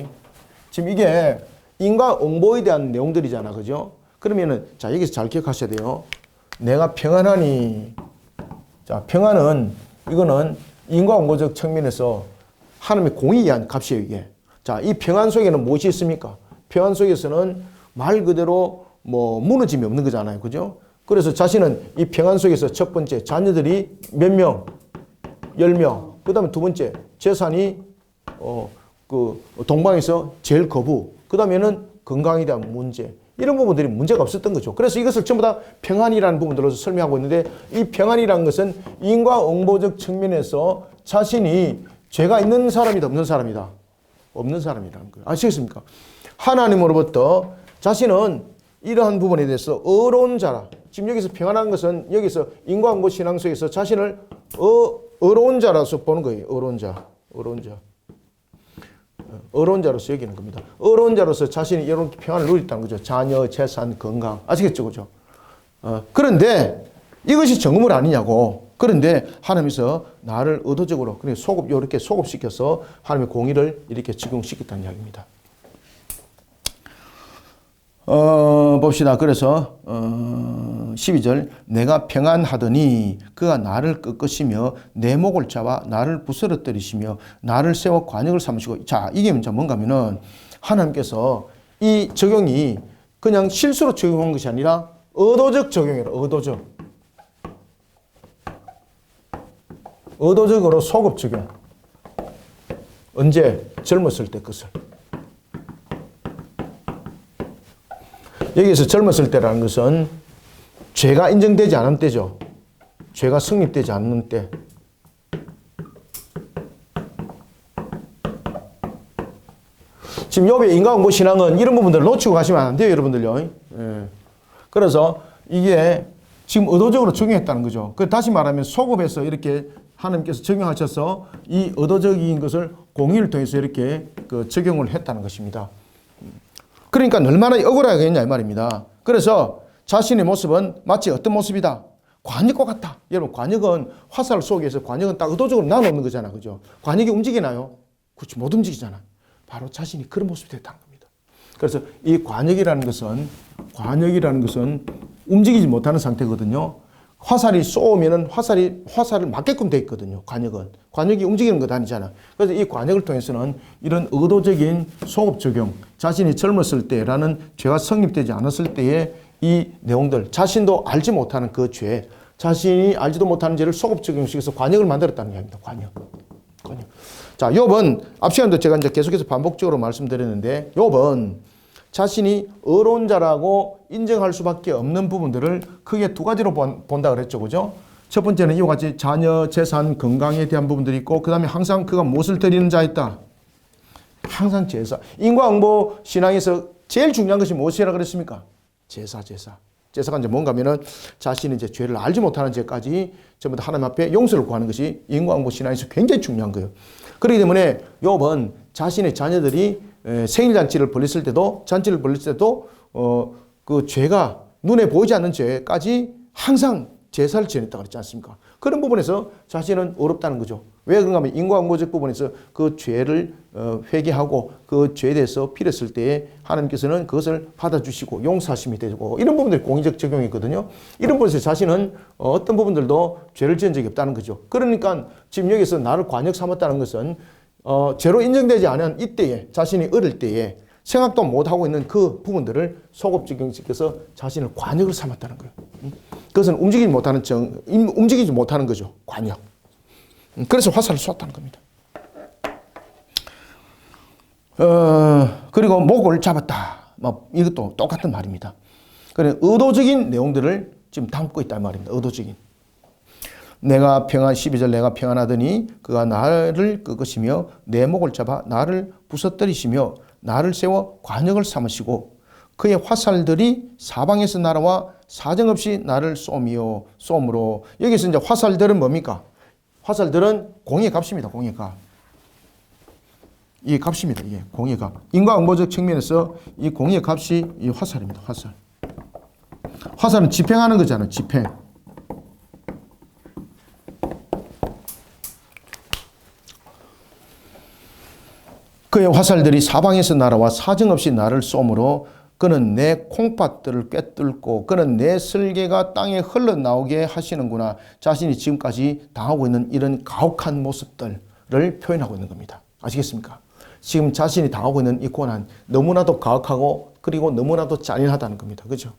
Speaker 1: 지금 이게 인과응보에 대한 내용들이잖아. 그죠? 그러면은, 자, 여기서 잘 기억하셔야 돼요. 내가 평안하니. 자, 평안은, 이거는 인과응보적 측면에서 하나님의 공의에 의한 값이에요, 이게. 자, 이 평안 속에는 무엇이 있습니까? 평안 속에서는 말 그대로 무너짐이 없는 거잖아요. 그죠? 그래서 자신은 이 평안 속에서 첫 번째, 자녀들이 몇 명? 10명. 그 다음에 두 번째, 재산이, 동방에서 제일 거부. 그 다음에는 건강에 대한 문제. 이런 부분들이 문제가 없었던 거죠. 그래서 이것을 전부 다 평안이라는 부분들로서 설명하고 있는데, 이 평안이라는 것은 인과응보적 측면에서 자신이 죄가 있는 사람이다, 없는 사람이다? 없는 사람이라는 거예요. 아시겠습니까? 하나님으로부터 자신은 이러한 부분에 대해서 의로운 자라. 지금 여기서 평안한 것은 여기서 인과응보 신앙 속에서 자신을 의로운 자라서 보는 거예요. 의로운 자. 의로운 자로서 여기는 겁니다. 의로운 자로서 자신이 이런 평안을 누렸다는 거죠. 자녀, 재산, 건강. 아시겠죠? 그죠? 그런데 이것이 정음을 아니냐고. 그런데 하나님께서 나를 의도적으로 이렇게 소급시켜서 하나님의 공의를 이렇게 적용시켰다는 이야기입니다. 봅시다. 그래서 12절 내가 평안하더니 그가 나를 꺾으시며 내 목을 잡아 나를 부스러뜨리시며 나를 세워 관역을 삼으시고. 자, 이게 뭔가 하면은 하나님께서 이 적용이 그냥 실수로 적용한 것이 아니라 의도적 적용이라. 의도적으로 소급 적용. 언제? 젊었을 때 것을. 여기서 젊었을 때라는 것은 죄가 인정되지 않은 때죠. 죄가 성립되지 않는 때. 지금 욥의 인과응보 신앙은 이런 부분들을 놓치고 가시면 안 돼요, 여러분들요. 예. 그래서 이게 지금 의도적으로 적용했다는 거죠. 다시 말하면 소급해서 이렇게 하나님께서 적용하셔서 이 의도적인 것을 공의를 통해서 이렇게 그 적용을 했다는 것입니다. 그러니까 얼마나 억울하겠냐 이 말입니다. 그래서 자신의 모습은 마치 어떤 모습이다? 관역과 같다. 여러분, 관역은 화살 속에서 관역은 딱 의도적으로 나눠놓는 거잖아. 그죠? 관역이 움직이나요? 그렇죠. 못 움직이잖아. 바로 자신이 그런 모습이 됐다는 겁니다. 그래서 이 관역이라는 것은 움직이지 못하는 상태거든요. 화살이 쏘면은 화살을 맞게끔 돼 있거든요. 관역이 움직이는 것 아니잖아. 그래서 이 관역을 통해서는 이런 의도적인 소급 적용, 자신이 젊었을 때라는 죄가 성립되지 않았을 때의 이 내용들, 자신도 알지 못하는 그 죄, 자신이 알지도 못하는 죄를 소급 적용시켜서 관역을 만들었다는 얘기입니다. 관역. 자, 욥은 앞 시간도 제가 이제 계속해서 반복적으로 말씀드렸는데, 욥은 자신이 의로운자라고 인정할 수밖에 없는 부분들을 크게 두 가지로 본다 그랬죠. 그죠? 첫 번째는 이와 같이 자녀, 재산, 건강에 대한 부분들이 있고, 그 다음에 항상 그가 무엇을 드리는 자였다? 항상 제사. 인과응보 신앙에서 제일 중요한 것이 무엇이라 그랬습니까? 제사. 제사가 이제 뭔가 하면은 자신이 이제 죄를 알지 못하는 죄까지 전부 다 하나님 앞에 용서를 구하는 것이 인과응보 신앙에서 굉장히 중요한 거예요. 그렇기 때문에 욥은 자신의 자녀들이 생일잔치를 벌렸을 때도, 잔치를 벌렸을 때도 그 죄가 눈에 보이지 않는 죄까지 항상 제사를 지냈다고 그랬지 않습니까? 그런 부분에서 자신은 어렵다는 거죠. 왜 그런가 하면 인과응보적 부분에서 그 죄를 회개하고 그 죄에 대해서 빌었을 때에 하나님께서는 그것을 받아주시고 용서하심이 되고, 이런 부분들이 공의적 적용이거든요. 이런 부분에서 자신은 어떤 부분들도 죄를 지은 적이 없다는 거죠. 그러니까 지금 여기서 나를 관역 삼았다는 것은 죄로 인정되지 않은 이때에, 자신이 어릴 때에 생각도 못하고 있는 그 부분들을 소급 적용시켜서 자신을 관역을 삼았다는 거예요. 그것은 움직이지 못하는 거죠. 관역. 그래서 화살을 쏘았다는 겁니다. 그리고 목을 잡았다. 이것도 똑같은 말입니다. 그래, 의도적인 내용들을 지금 담고 있다는 말입니다. 의도적인. 내가 12절 내가 평안하더니 그가 나를 끄으시며 내 목을 잡아 나를 부서뜨리시며 나를 세워 관역을 삼으시고 그의 화살들이 사방에서 날아와 사정없이 나를 쏘므로. 여기서 이제 화살들은 뭡니까? 화살들은 공의 값입니다. 공의 값. 이게 값입니다. 이게 공의 값. 인과응보적 측면에서 이 공의 값이 이 화살입니다. 화살. 화살은 집행하는 거잖아요. 집행. 그의 화살들이 사방에서 날아와 사정없이 나를 쏘므로 그는 내 콩팥들을 꿰뚫고 그는 내 슬개가 땅에 흘러나오게 하시는구나. 자신이 지금까지 당하고 있는 이런 가혹한 모습들을 표현하고 있는 겁니다. 아시겠습니까? 지금 자신이 당하고 있는 이 고난, 너무나도 가혹하고 그리고 너무나도 잔인하다는 겁니다. 그죠?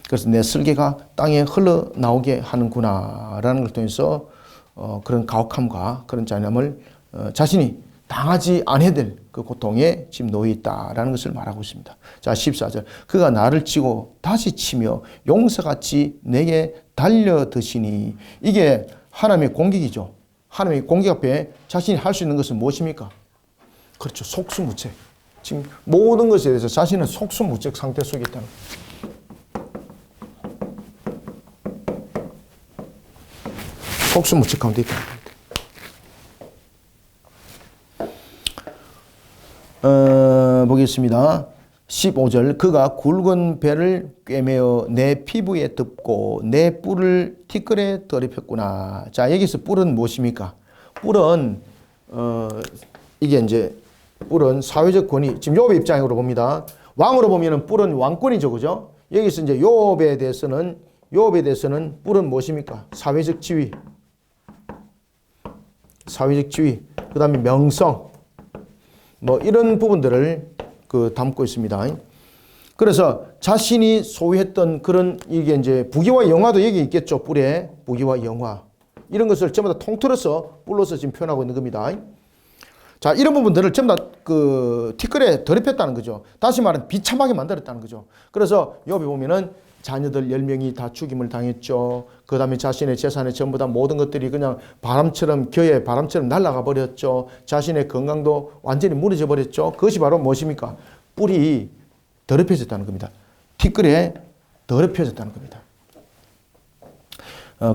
Speaker 1: 그래서 내 슬개가 땅에 흘러나오게 하는구나 라는 걸 통해서 그런 가혹함과 그런 잔인함을 자신이 당하지 않아야 될 그 고통에 지금 놓여 있다라는 것을 말하고 있습니다. 자, 14절. 그가 나를 치고 다시 치며 용사같이 내게 달려드시니. 이게 하나님의 공격이죠. 하나님의 공격 앞에 자신이 할 수 있는 것은 무엇입니까? 그렇죠. 속수무책. 지금 모든 것에 대해서 자신은 속수무책 상태 속에 있다는 거예요. 속수무책 가운데 있다는 겁니다. 보겠습니다. 15절. 그가 굵은 배를 꿰매어 내 피부에 덮고 내 뿔을 티끌에 더럽혔구나. 자, 여기서 뿔은 무엇입니까? 뿔은 이게 이제 뿔은 사회적 권위. 지금 욥의 입장으로 봅니다. 왕으로 보면은 뿔은 왕권이죠, 그죠? 여기서 이제 욥에 대해서는 뿔은 무엇입니까? 사회적 지위. 사회적 지위. 그다음에 명성. 이런 부분들을 담고 있습니다. 그래서 자신이 소유했던 그런 이게 이제 부귀와 영화도 여기 있겠죠. 뿔에 부귀와 영화. 이런 것을 전부 다 통틀어서 뿔로서 지금 표현하고 있는 겁니다. 자, 이런 부분들을 전부 다 티끌에 더럽혔다는 거죠. 다시 말하면 비참하게 만들었다는 거죠. 그래서 욥이 보면은 자녀들 10명이 다 죽임을 당했죠. 그 다음에 자신의 재산에 전부 다 모든 것들이 그냥 겨의 바람처럼 날아가 버렸죠. 자신의 건강도 완전히 무너져 버렸죠. 그것이 바로 무엇입니까? 뿔이 더럽혀졌다는 겁니다. 티끌에 더럽혀졌다는 겁니다.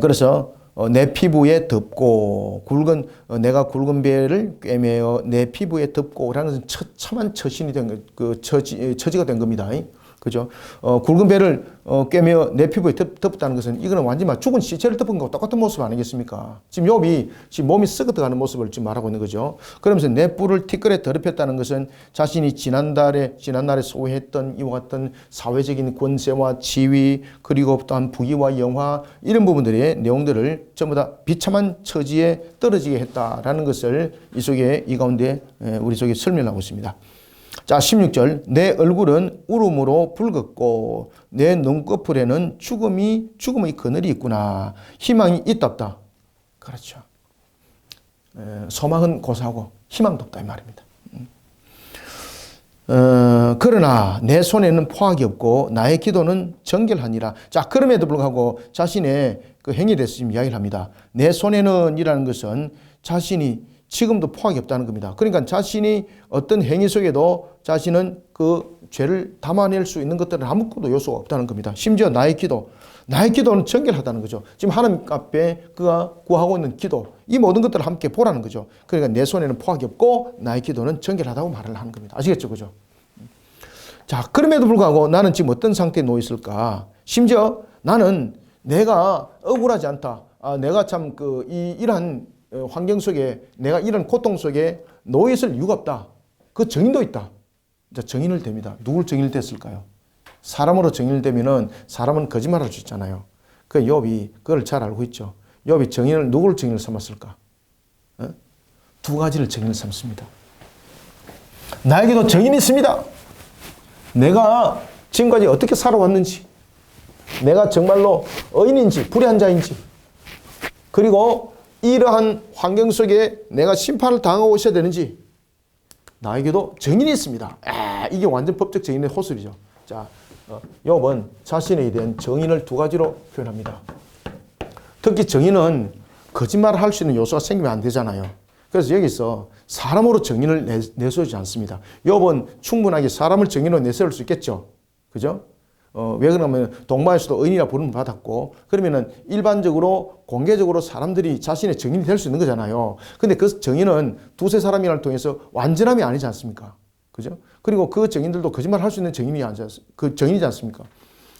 Speaker 1: 그래서 내 피부에 덮고 내가 굵은 배를 꿰매어 내 피부에 덮고라는 것은 처참한 처신이 된 처지가 된 겁니다. 그죠? 굵은 배를 꿰매어 내 피부에 덮었다는 것은 이거는 완전히 죽은 시체를 덮은 것과 똑같은 모습 아니겠습니까? 지금 욥이 지금 몸이 썩어가는 모습을 지금 말하고 있는 거죠. 그러면서 내 뿔을 티끌에 더럽혔다는 것은 자신이 지난날에 소유했던 이와 같은 사회적인 권세와 지위 그리고 또한 부귀와 영화 이런 부분들의 내용들을 전부 다 비참한 처지에 떨어지게 했다라는 것을 이 가운데 우리 속에 설명하고 있습니다. 자, 16절. 내 얼굴은 울음으로 붉었고 내 눈꺼풀에는 죽음의 그늘이 있구나. 희망이 있다 없다. 그렇죠. 소망은 고사하고 희망도 없다 이 말입니다. 그러나 내 손에는 포악이 없고 나의 기도는 정결하니라. 자, 그럼에도 불구하고 자신의 그 행위에 대해서 지금 이야기를 합니다. 내 손에는 이라는 것은 자신이 지금도 포악이 없다는 겁니다. 그러니까 자신이 어떤 행위 속에도 자신은 그 죄를 담아낼 수 있는 것들은 아무것도 요소가 없다는 겁니다. 심지어 나의 기도는 정결하다는 거죠. 지금 하나님 앞에 그가 구하고 있는 기도, 이 모든 것들을 함께 보라는 거죠. 그러니까 내 손에는 포악이 없고 나의 기도는 정결하다고 말을 하는 겁니다. 아시겠죠? 그죠? 자, 그럼에도 불구하고 나는 지금 어떤 상태에 놓여 있을까? 심지어 나는 내가 억울하지 않다. 내가 참 이러한 환경 속에 내가 이런 고통 속에 놓여 있을 이유가 없다. 그 정인도 있다. 자, 정인을 됩니다. 누굴 정인을 됐을까요? 사람으로 정인을 되면은 사람은 거짓말할 수 있잖아요. 그 욥이 그걸 잘 알고 있죠. 욥이 누구를 정인을 삼았을까? 두 가지를 정인을 삼습니다. 나에게도 정인이 있습니다. 내가 지금까지 어떻게 살아왔는지, 내가 정말로 의인인지 불의한 자인지, 그리고 이러한 환경 속에 내가 심판을 당하고 있어야 되는지 나에게도 정인이 있습니다. 이게 완전 법적 정인의 호술이죠. 자, 욥은 자신에 대한 정인을 두 가지로 표현합니다. 특히 정인은 거짓말을 할 수 있는 요소가 생기면 안 되잖아요. 그래서 여기서 사람으로 정인을 내세우지 않습니다. 욥은 충분하게 사람을 정인으로 내세울 수 있겠죠. 그죠? 왜 그러냐면 동방에서도 의인이라 부름을 받았고 그러면은 일반적으로 공개적으로 사람들이 자신의 정인이 될 수 있는 거잖아요. 근데 그 정인은 두세 사람이라를 통해서 완전함이 아니지 않습니까? 그죠? 그리고 그 정인들도 거짓말 할 수 있는 정인이지 않습니까?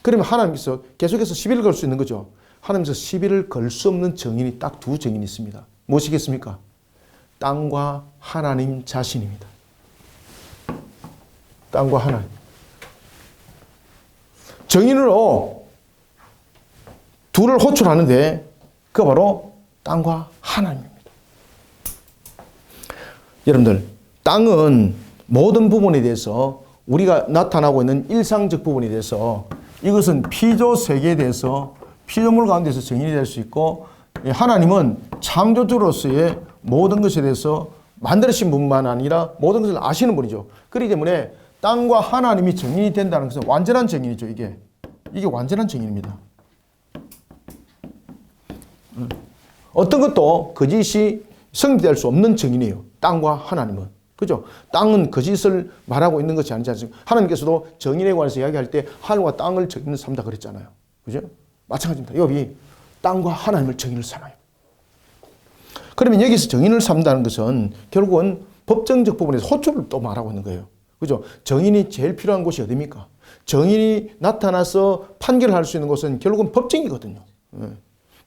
Speaker 1: 그러면 하나님께서 계속해서 시비를 걸 수 있는 거죠. 하나님께서 시비를 걸 수 없는 정인이 딱 두 정인이 있습니다. 무엇이겠습니까? 땅과 하나님 자신입니다. 땅과 하나님. 정인으로 둘을 호출하는데 그가 바로 땅과 하나님입니다. 여러분들, 땅은 모든 부분에 대해서 우리가 나타나고 있는 일상적 부분에 대해서 이것은 피조 세계에 대해서 피조물 가운데서 정인이 될 수 있고 하나님은 창조주로서의 모든 것에 대해서 만들으신 분만 아니라 모든 것을 아시는 분이죠. 그렇기 때문에 땅과 하나님이 정인이 된다는 것은 완전한 정인이죠. 이게 완전한 정인입니다. 어떤 것도 거짓이 성립될 수 없는 정인이에요. 땅과 하나님은. 그죠? 땅은 거짓을 말하고 있는 것이 아니지 않습니까? 하나님께서도 정인에 관해서 이야기할 때 하늘과 땅을 정인을 삼다 그랬잖아요. 그죠? 마찬가지입니다. 욥이 땅과 하나님을 정인을 삼아요. 그러면 여기서 정인을 삼다는 것은 결국은 법정적 부분에서 호출을 또 말하고 있는 거예요. 그죠? 정인이 제일 필요한 곳이 어디입니까? 정인이 나타나서 판결을 할 수 있는 곳은 결국은 법정이거든요.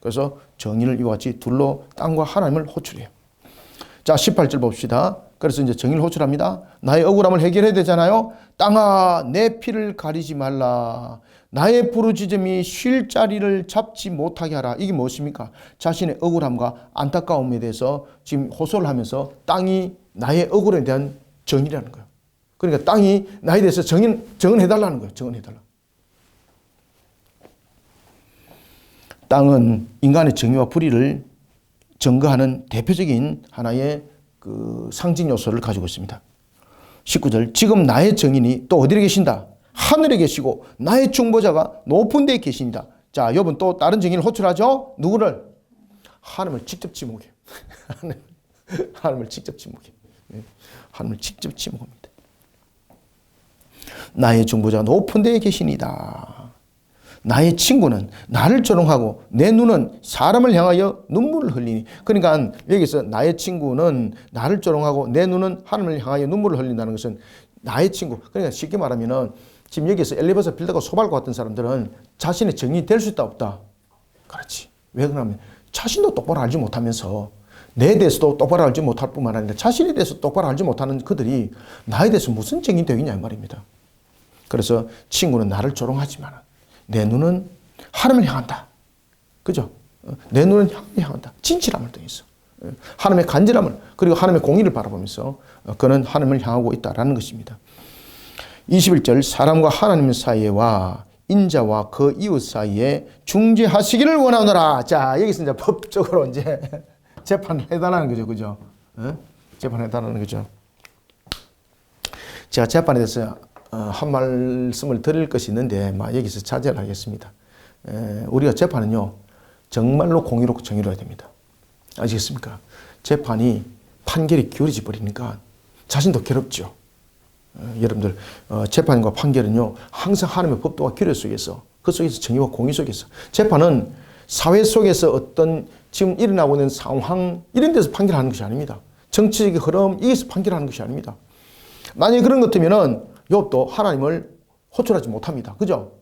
Speaker 1: 그래서 정인을 이와 같이 둘로 땅과 하나님을 호출해요. 자, 18절 봅시다. 그래서 이제 정인을 호출합니다. 나의 억울함을 해결해야 되잖아요. 땅아, 내 피를 가리지 말라. 나의 부르짖음이 쉴 자리를 잡지 못하게 하라. 이게 무엇입니까? 자신의 억울함과 안타까움에 대해서 지금 호소를 하면서 땅이 나의 억울에 대한 정의라는 거예요. 그러니까 땅이 나에 대해서 정언해달라는 거예요. 정언해달라. 땅은 인간의 정의와 불의를 증거하는 대표적인 하나의 그 상징 요소를 가지고 있습니다. 19절. 지금 나의 정인이 또 어디에 계신다? 하늘에 계시고 나의 중보자가 높은 데에 계십니다. 자, 욥은 또 다른 정인을 호출하죠. 누구를? 하나님을 직접 지목해요. 하나님을 직접 지목해요. 하나님을 직접 지목합니다. 나의 중보자가 높은 데에 계시니다. 나의 친구는 나를 조롱하고 내 눈은 사람을 향하여 눈물을 흘리니. 그러니까 여기서 나의 친구는 나를 조롱하고 내 눈은 하나님을 향하여 눈물을 흘린다는 것은 나의 친구. 그러니까 쉽게 말하면은 지금 여기서 엘리바스 빌더가 소발과 같은 사람들은 자신의 정인이 될 수 있다 없다. 그렇지. 왜 그러냐면 자신도 똑바로 알지 못하면서 내 대해서도 똑바로 알지 못할 뿐만 아니라 자신에 대해서 똑바로 알지 못하는 그들이 나에 대해서 무슨 정인이 되겠냐 이 말입니다. 그래서 친구는 나를 조롱하지만 내 눈은 하나님을 향한다. 그죠? 내 눈은 하나님을 향한다. 진실함을 통해서. 하나님의 간절함을 그리고 하나님의 공의를 바라보면서 그는 하나님을 향하고 있다라는 것입니다. 21절 사람과 하나님 사이와 인자와 그 이웃 사이에 중재하시기를 원하노라. 자, 여기서 이제 법적으로 이제 재판을 해달라는 거죠. 그죠? 재판을 해달라는 거죠. 제가 재판에 대해서 한 말씀을 드릴 것이 있는데 여기서 자제를 하겠습니다. 우리가 재판은요 정말로 공의롭고 정의로워야 됩니다. 아시겠습니까? 재판이 판결이 기울어져 버리니까 자신도 괴롭죠. 여러분들 재판과 판결은요 항상 하나님의 법도와 규례 속에서 그 속에서 정의와 공의 속에서 재판은 사회 속에서 어떤 지금 일어나고 있는 상황 이런 데서 판결하는 것이 아닙니다. 정치적인 흐름 여기서 판결하는 것이 아닙니다. 만약에 그런 것 같으면은 욥도 하나님을 호출하지 못합니다. 그죠?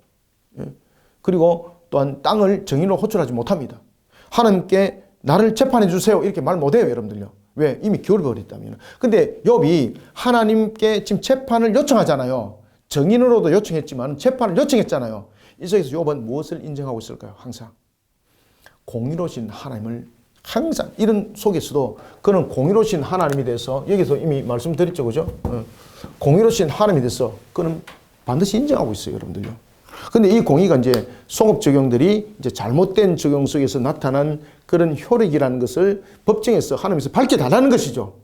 Speaker 1: 그리고 또한 땅을 정의로 호출하지 못합니다. 하나님께 나를 재판해 주세요 이렇게 말 못해요 여러분들요. 왜? 이미 기울어버렸다면. 근데 욥이 하나님께 지금 재판을 요청하잖아요. 정인으로도 요청했지만 재판을 요청했잖아요. 이 속에서 욥은 무엇을 인정하고 있을까요? 항상 공의로우신 하나님을 항상 이런 속에서도 그는 공의로우신 하나님에 대해서 여기서 이미 말씀드렸죠. 그죠? 공의로우신 하나님에 대해서 그는 반드시 인정하고 있어요. 여러분들요. 근데 이 공의가 이제 송업 적용들이 이제 잘못된 적용 속에서 나타난 그런 효력이라는 것을 법정에서 하나님께서 밝혀달라는 것이죠.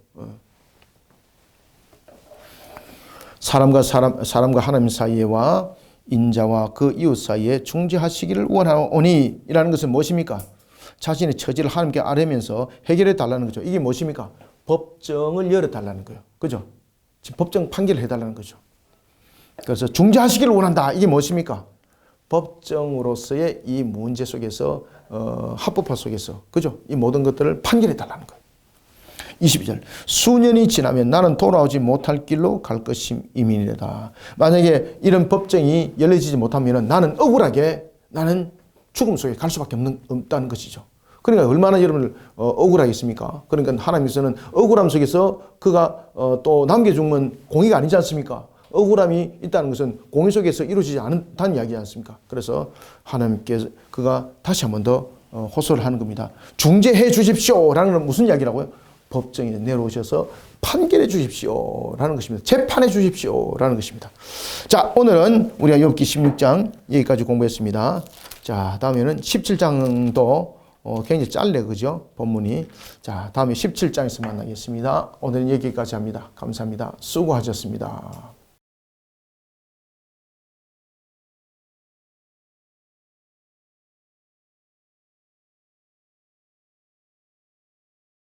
Speaker 1: 사람과 하나님 사이에와 인자와 그 이웃 사이에 중재하시기를 원하오니 이라는 것은 무엇입니까? 자신의 처지를 하나님께 아뢰면서 해결해 달라는 거죠. 이게 무엇입니까? 법정을 열어달라는 거예요. 그죠? 지금 법정 판결을 해달라는 거죠. 그래서 중재하시기를 원한다. 이게 무엇입니까? 법정으로서의 이 문제 속에서 합법화 속에서 그죠? 이 모든 것들을 판결해 달라는 거예요. 22절 수년이 지나면 나는 돌아오지 못할 길로 갈 것임이니이다. 만약에 이런 법정이 열려지지 못하면 나는 억울하게 나는 죽음 속에 갈 수밖에 없다는 것이죠. 그러니까 얼마나 여러분을 억울하겠습니까? 그러니까 하나님께서는 억울함 속에서 그가 또 남겨주면 공의가 아니지 않습니까? 억울함이 있다는 것은 공의 속에서 이루어지지 않다는 이야기지 않습니까? 그래서 하나님께서 그가 다시 한 번 더 호소를 하는 겁니다. 중재해 주십시오라는 건 무슨 이야기라고요? 법정에 내려오셔서 판결해 주십시오라는 것입니다. 재판해 주십시오라는 것입니다. 자, 오늘은 우리가 욥기 16장 여기까지 공부했습니다. 자, 다음에는 17장도 굉장히 짧네, 그죠? 본문이. 자, 다음에 17장에서 만나겠습니다. 오늘은 여기까지 합니다. 감사합니다. 수고하셨습니다.